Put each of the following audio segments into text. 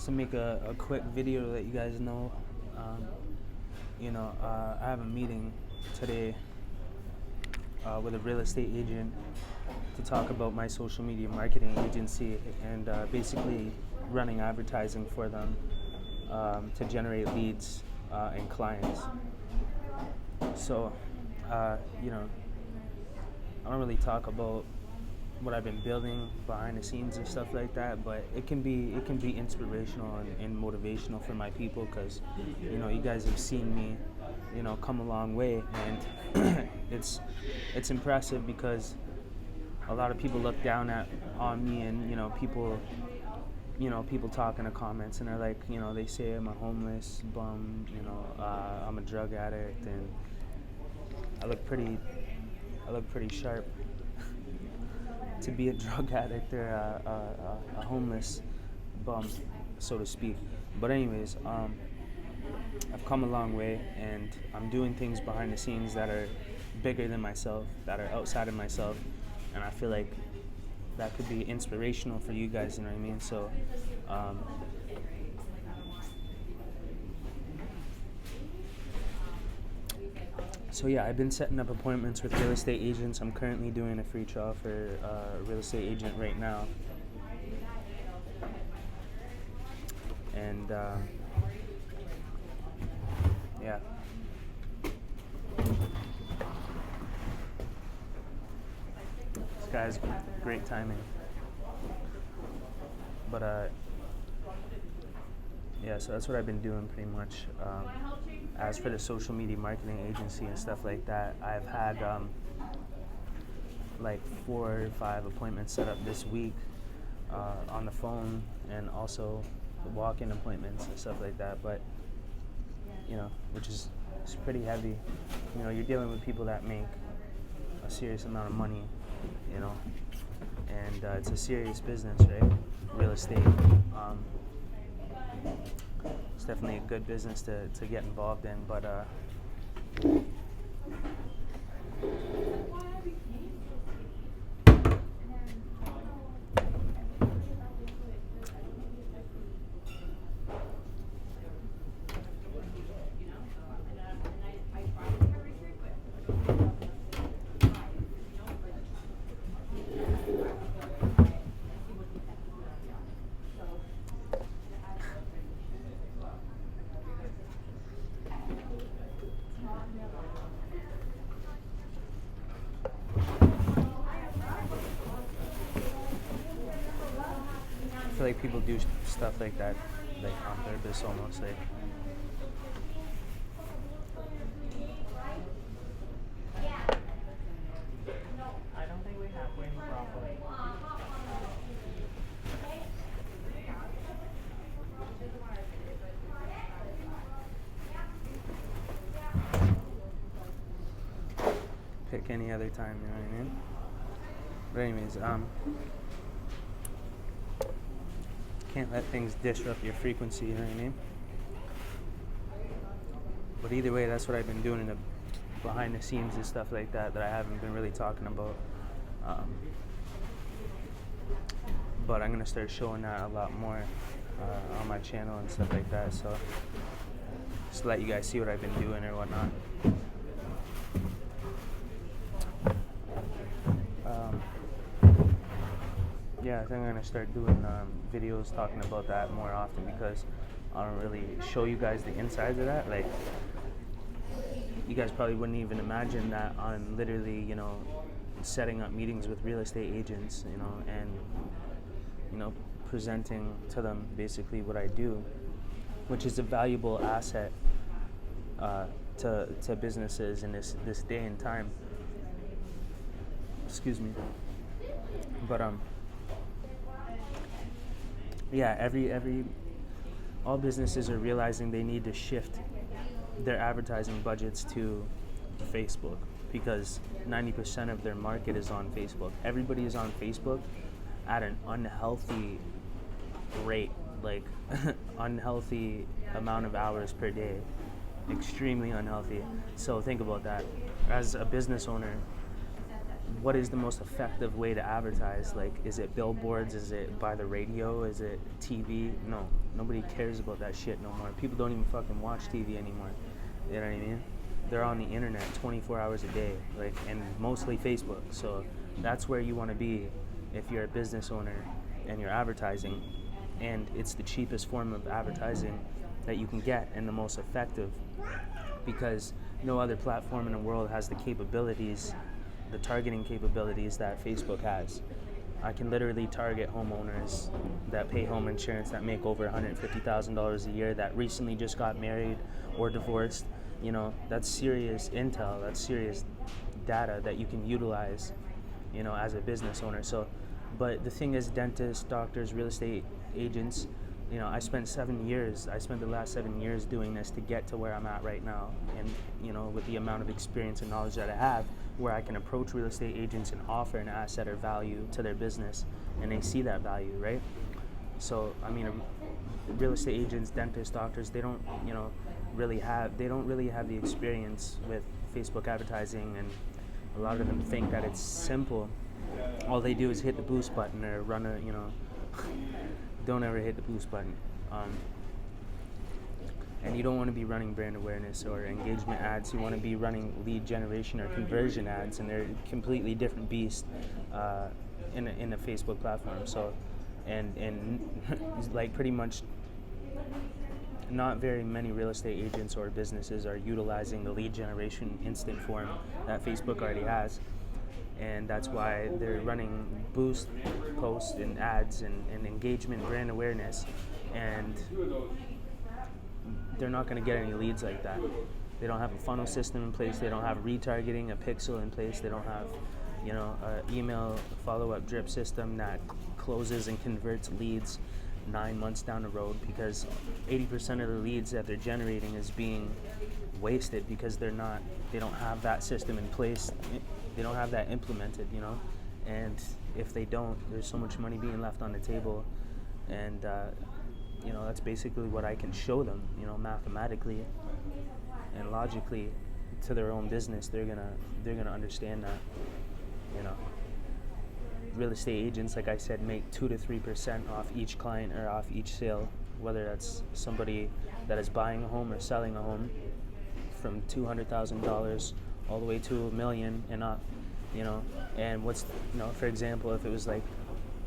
to make a quick video to let you guys know. I have a meeting today with a real estate agent to talk about my social media marketing agency and basically running advertising for them to generate leads and clients. So, I don't really talk about what I've been building behind the scenes and stuff like that, but it can be inspirational and motivational for my people, because you guys have seen me come a long way, and it's impressive because a lot of people look down on me, and people talk in the comments and they're like, they say I'm a homeless bum, I'm a drug addict, and I look pretty sharp to be a drug addict or a homeless bum, so to speak. But anyways, I've come a long way, and I'm doing things behind the scenes that are bigger than myself, that are outside of myself, and I feel like that could be inspirational for you guys, you know what I mean? So yeah, I've been setting up appointments with real estate agents. I'm currently doing a free trial for a real estate agent right now. And yeah. This guy's great timing. But yeah, so that's what I've been doing pretty much. As for the social media marketing agency and stuff like that, I've had like 4 or 5 appointments set up this week on the phone, and also the walk-in appointments and stuff like that. But which is it's pretty heavy. You're dealing with people that make a serious amount of money, and it's a serious business, right? Real estate. It's definitely a good business to get involved in, but I feel like people do stuff like that, like on purpose almost, like. I don't think we have wind properly. Pick any other time, you know what I mean? But anyways, can't let things disrupt your frequency, you know what I mean? But either way, that's what I've been doing in the behind the scenes and stuff like that I haven't been really talking about. But I'm gonna start showing that a lot more on my channel and stuff like that. So just to let you guys see what I've been doing or whatnot. Yeah, I think I'm gonna start doing videos talking about that more often, because I don't really show you guys the insides of that. Like, you guys probably wouldn't even imagine that I'm literally, setting up meetings with real estate agents, and presenting to them basically what I do, which is a valuable asset to businesses in this day and time. Excuse me. But yeah, all businesses are realizing they need to shift their advertising budgets to Facebook, because 90% of their market is on Facebook. Everybody is on Facebook at an unhealthy rate, like unhealthy amount of hours per day, extremely unhealthy. So think about that. As a business owner, what is the most effective way to advertise? Like, is it billboards? Is it by the radio? Is it TV? No, nobody cares about that shit no more. People don't even fucking watch TV anymore. You know what I mean? They're on the internet 24 hours a day, like, and mostly Facebook. So that's where you want to be if you're a business owner and you're advertising. And it's the cheapest form of advertising that you can get and the most effective, because no other platform in the world has the capabilities, the targeting capabilities that Facebook has. I can literally target homeowners that pay home insurance, that make over $150,000 a year, that recently just got married or divorced. You know, that's serious intel, that's serious data that you can utilize, you know, as a business owner. So, but the thing is, dentists, doctors, real estate agents, you know, I spent the last 7 years doing this to get to where I'm at right now. And, you know, with the amount of experience and knowledge that I have, where I can approach real estate agents and offer an asset or value to their business, and they see that value, right? So, I mean, real estate agents, dentists, doctors, they don't really have the experience with Facebook advertising, and a lot of them think that it's simple. All they do is hit the boost button or run a, you know, don't ever hit the boost button. And you don't want to be running brand awareness or engagement ads. You want to be running lead generation or conversion ads, and they're a completely different beast in a Facebook platform. So, and like pretty much not very many real estate agents or businesses are utilizing the lead generation instant form that Facebook already has. And that's why they're running boost posts and ads and engagement, brand awareness, and they're not going to get any leads like that. They don't have a funnel system in place. They don't have retargeting, a pixel in place. They don't have, you know, an email follow-up drip system that closes and converts leads 9 months down the road, because 80% of the leads that they're generating is being wasted because they don't have that system in place. They don't have that implemented, you know. And if they don't, there's so much money being left on the table. And you know, that's basically what I can show them, you know, mathematically and logically to their own business. They're gonna understand that, you know. Real estate agents, like I said, make 2 to 3% off each client or off each sale, whether that's somebody that is buying a home or selling a home, from $200,000 all the way to $1 million and up, you know. And what's, you know, for example, if it was like,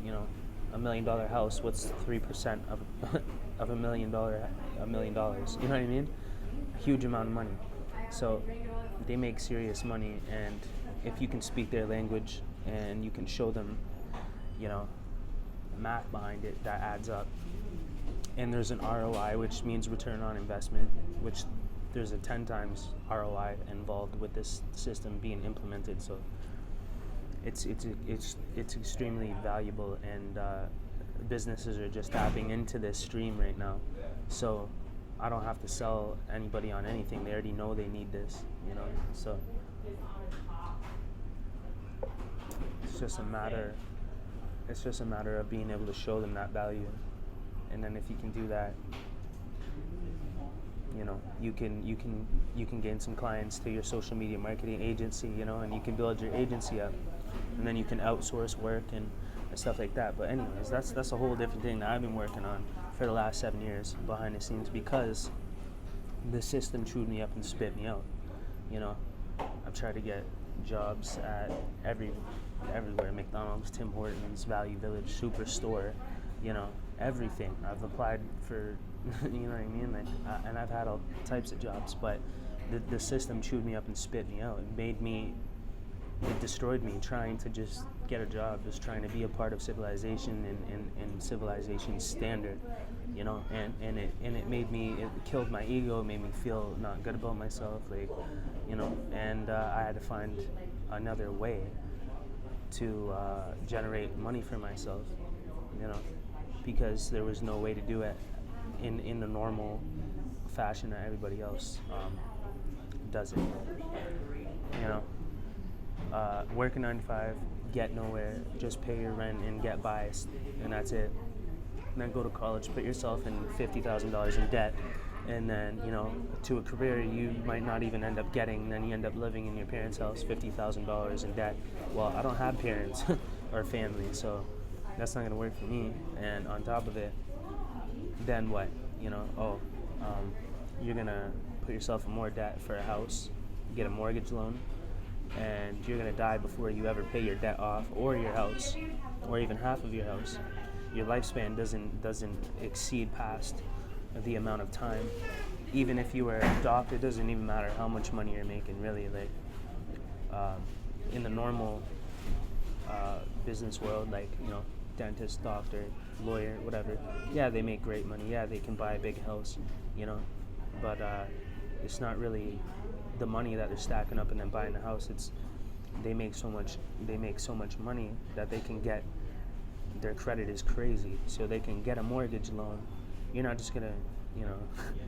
you know, $1 million house, what's 3% of $1 million? $1 million, you know what I mean? A huge amount of money. So they make serious money, and if you can speak their language and you can show them, you know, math behind it, that adds up. And there's an ROI, which means return on investment, which there's a 10 times ROI involved with this system being implemented. So it's extremely valuable, and businesses are just tapping into this stream right now. So I don't have to sell anybody on anything. They already know they need this, you know. So it's just a matter of being able to show them that value. And then if you can do that, you know, you can gain some clients to your social media marketing agency, you know, and you can build your agency up, and then you can outsource work and stuff like that. But anyways, that's a whole different thing that I've been working on for the last 7 years behind the scenes, because the system chewed me up and spit me out. You know, I've tried to get jobs at everywhere, McDonald's, Tim Hortons, Value Village, Superstore, you know, everything. I've applied for, you know what I mean? Like, and I've had all types of jobs, but the system chewed me up and spit me out. It destroyed me trying to just get a job, just trying to be a part of civilization and civilization standard, you know, and it killed my ego. It made me feel not good about myself, like, you know, and I had to find another way to generate money for myself, you know, because there was no way to do it in the normal fashion that everybody else does it, you know. Work a 9 to 5, get nowhere, just pay your rent and get by, and that's it. And then go to college, put yourself in $50,000 in debt, and then to a career you might not even end up getting. Then you end up living in your parents' house, $50,000 in debt. Well, I don't have parents or family, so that's not gonna work for me. And on top of it, then what? You're gonna put yourself in more debt for a house, get a mortgage loan, and you're gonna die before you ever pay your debt off, or your house, or even half of your house. Your lifespan doesn't exceed past the amount of time. Even if you were a doctor, it doesn't even matter how much money you're making, really. Like in the normal business world, like dentist, doctor, lawyer, whatever. Yeah, they make great money. Yeah, they can buy a big house, but it's not really the money that they're stacking up and then buying the house. It's they make so much money that they can get, their credit is crazy, so they can get a mortgage loan. You're not just gonna,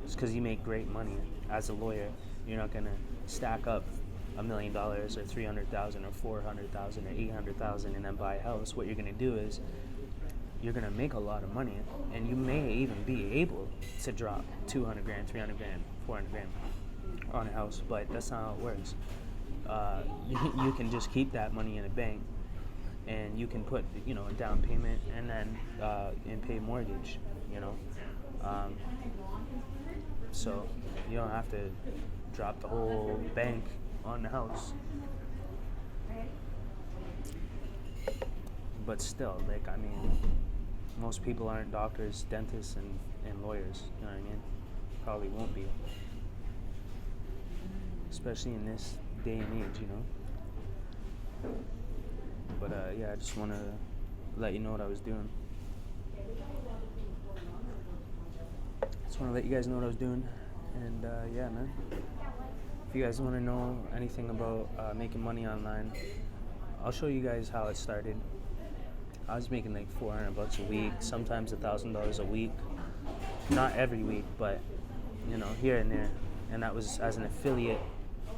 just because you make great money as a lawyer, you're not gonna stack up $1 million or $300,000 or $400,000 or $800,000 and then buy a house. What you're gonna do is you're gonna make a lot of money, and you may even be able to drop 200 grand, 300 grand, 400 grand on a house, but that's not how it works. You can just keep that money in a bank, and you can put a down payment and then and pay mortgage. So you don't have to drop the whole bank on the house. But still, most people aren't doctors, dentists, and lawyers. You know what I mean? Probably won't be, especially in this day and age. But yeah, I just want to let you know what I was doing. Just want to let you guys know what I was doing. And yeah, man. If you guys want to know anything about making money online, I'll show you guys how it started. I was making like $400 a week, sometimes $1,000 a week. Not every week, but here and there. And that was as an affiliate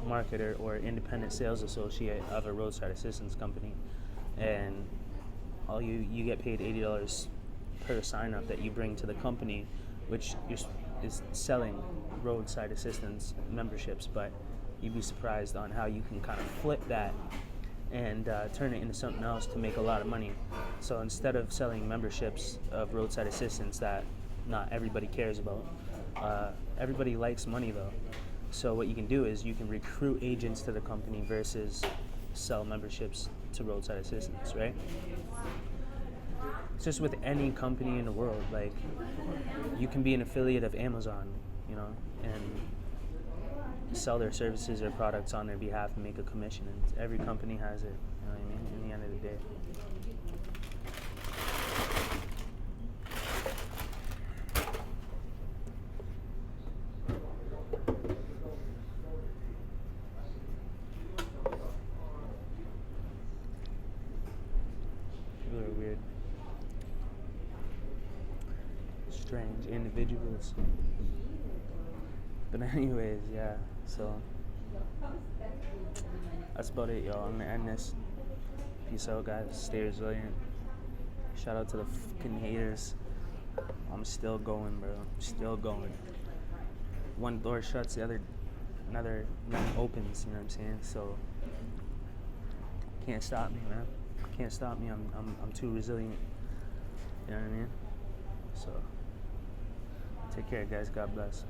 marketer or independent sales associate of a roadside assistance company. And all you get paid $80 per sign up that you bring to the company, which is selling roadside assistance memberships. But you'd be surprised on how you can kind of flip that and turn it into something else to make a lot of money. So instead of selling memberships of roadside assistance that not everybody cares about, everybody likes money though. So what you can do is you can recruit agents to the company versus sell memberships to roadside assistance, right? It's just with any company in the world. Like, you can be an affiliate of Amazon, and sell their services or products on their behalf and make a commission. And every company has it, you know what I mean, in the end of the day. People are weird. Strange individuals. But anyways, yeah, so that's about it, y'all. I'm gonna end this. Peace out, guys. Stay resilient. Shout out to the fucking haters. I'm still going, bro. I'm still going. One door shuts, another one opens, you know what I'm saying? So can't stop me, man. Can't stop me. I'm too resilient. You know what I mean? So take care, guys. God bless.